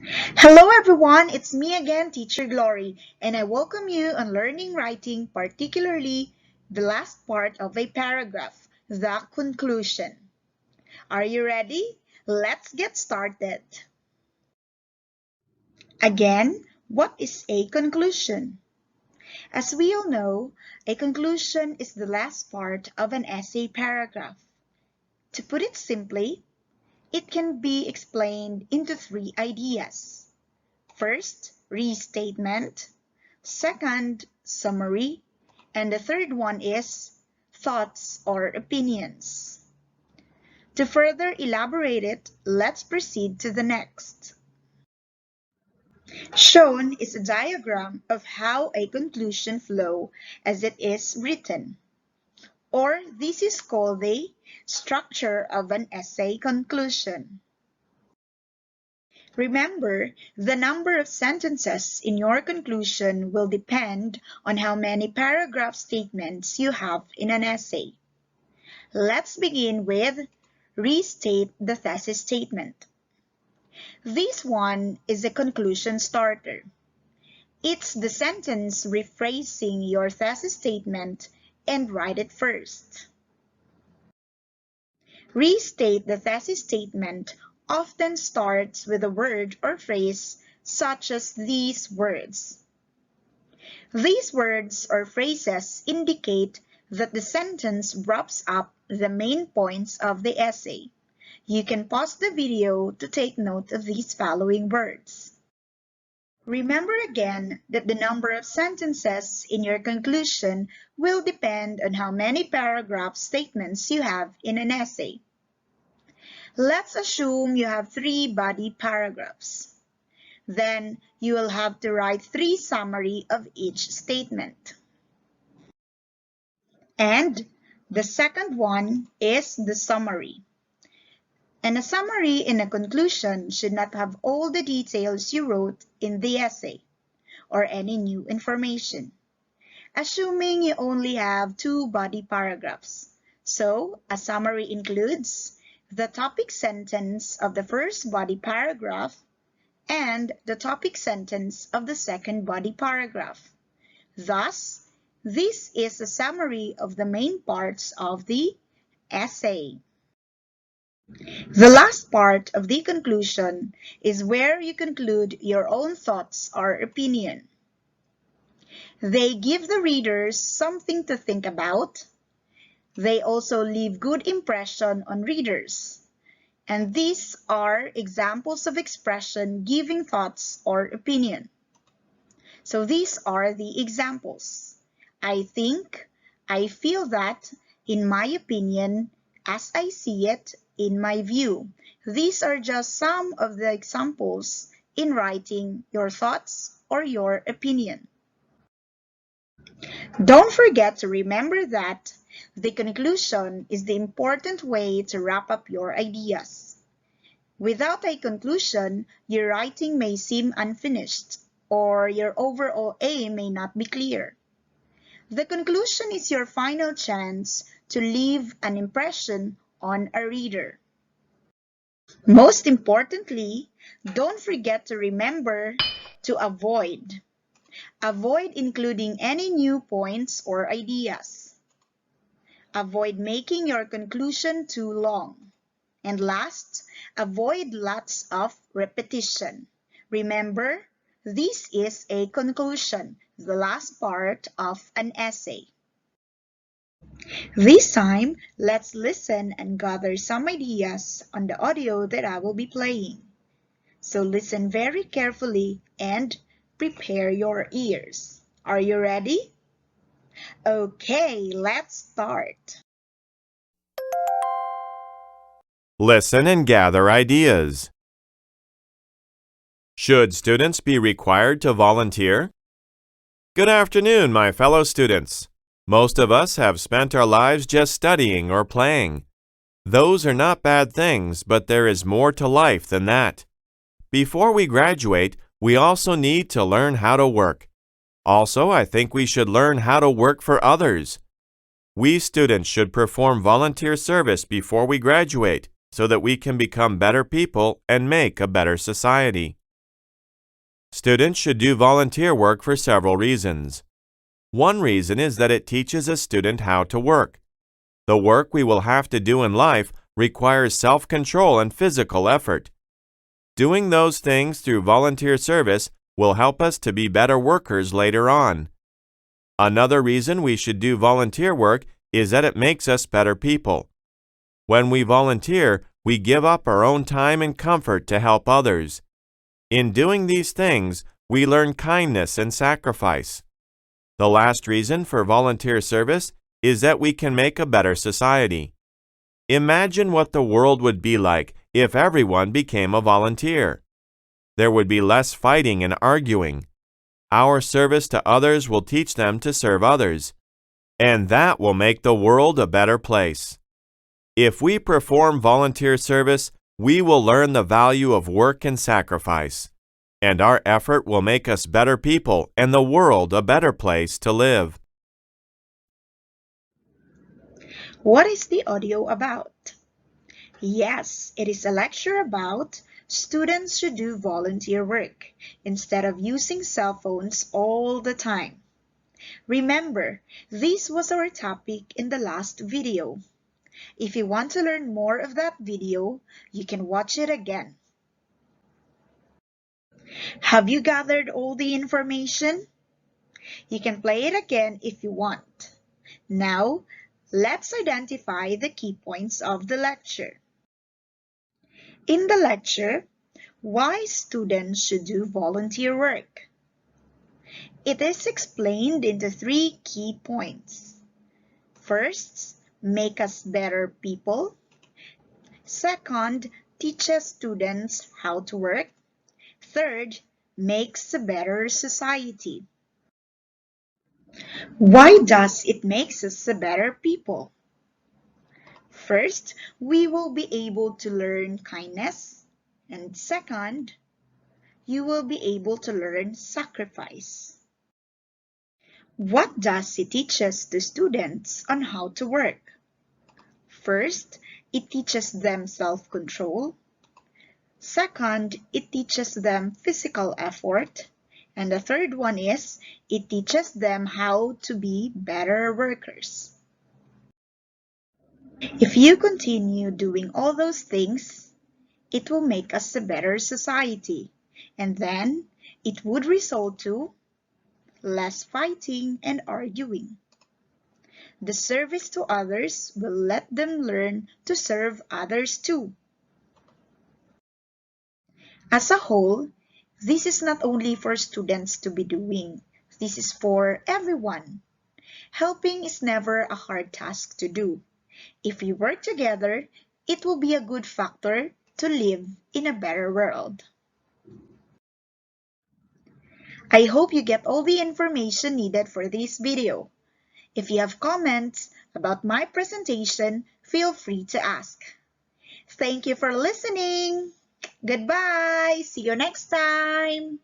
Hello everyone, it's me again, Teacher Glory, and I welcome you on Learning Writing, particularly the last part of a paragraph, the conclusion. Are you ready? Let's get started. Again, what is a conclusion? As we all know, a conclusion is the last part of an essay paragraph. To put it simply, it can be explained into three ideas. First, restatement. Second, summary. And the third one is thoughts or opinions. To further elaborate it, let's proceed to the next. Shown is a diagram of how a conclusion flow as it is written, or this is called the structure of an essay conclusion. Remember, the number of sentences in your conclusion will depend on how many paragraph statements you have in an essay. Let's begin with restate the thesis statement. This one is a conclusion starter. It's the sentence rephrasing your thesis statement and write it first. Restate the thesis statement often starts with a word or phrase such as these words. These words or phrases indicate that the sentence wraps up the main points of the essay. You can pause the video to take note of these following words. Remember again that the number of sentences in your conclusion will depend on how many paragraph statements you have in an essay. Let's assume you have 3 body paragraphs. Then you will have to write 3 summary of each statement. And the second one is the summary. And a summary in a conclusion should not have all the details you wrote in the essay or any new information, assuming you only have 2 body paragraphs. So a summary includes the topic sentence of the first body paragraph and the topic sentence of the second body paragraph. Thus, this is a summary of the main parts of the essay. The last part of the conclusion is where you conclude your own thoughts or opinion. They give the readers something to think about. They also leave good impression on readers. And these are examples of expression giving thoughts or opinion. So these are the examples. I think, I feel that, in my opinion, as I see it, in my view. These are just some of the examples in writing your thoughts or your opinion. Don't forget to remember that the conclusion is the important way to wrap up your ideas. Without a conclusion, your writing may seem unfinished, or your overall aim may not be clear. The conclusion is your final chance to leave an impression on a reader. Most importantly, don't forget to remember to avoid including any new points or ideas. Avoid making your conclusion too long. And last, avoid lots of repetition. Remember, this is a conclusion, the last part of an essay. This time, let's listen and gather some ideas on the audio that I will be playing. So listen very carefully and prepare your ears. Are you ready? Okay, let's start. Listen and gather ideas. Should students be required to volunteer? Good afternoon, my fellow students. Most of us have spent our lives just studying or playing. Those are not bad things, but there is more to life than that. Before we graduate, we also need to learn how to work. Also, I think we should learn how to work for others. We students should perform volunteer service before we graduate so that we can become better people and make a better society. Students should do volunteer work for several reasons. One reason is that it teaches a student how to work. The work we will have to do in life requires self-control and physical effort. Doing those things through volunteer service will help us to be better workers later on. Another reason we should do volunteer work is that it makes us better people. When we volunteer, we give up our own time and comfort to help others. In doing these things, we learn kindness and sacrifice. The last reason for volunteer service is that we can make a better society. Imagine what the world would be like if everyone became a volunteer. There would be less fighting and arguing. Our service to others will teach them to serve others, and that will make the world a better place. If we perform volunteer service, we will learn the value of work and sacrifice, and our effort will make us better people and the world a better place to live. What is the audio about? Yes, it is a lecture about students should do volunteer work instead of using cell phones all the time. Remember, this was our topic in the last video. If you want to learn more of that video, you can watch it again. Have you gathered all the information? You can play it again if you want. Now, let's identify the key points of the lecture. In the lecture, why students should do volunteer work. It is explained into 3 key points. First, make us better people. Second, teaches students how to work. Third, makes a better society. Why does it make us a better people? First, we will be able to learn kindness. And second, you will be able to learn sacrifice. What does it teach us the students on how to work? First, it teaches them self-control. Second, it teaches them physical effort. And the third one is, it teaches them how to be better workers. If you continue doing all those things, it will make us a better society, and then it would result to less fighting and arguing. The service to others will let them learn to serve others too. As a whole, this is not only for students to be doing, this is for everyone. Helping is never a hard task to do. If we work together, it will be a good factor to live in a better world. I hope you get all the information needed for this video. If you have comments about my presentation, feel free to ask. Thank you for listening. Goodbye. See you next time.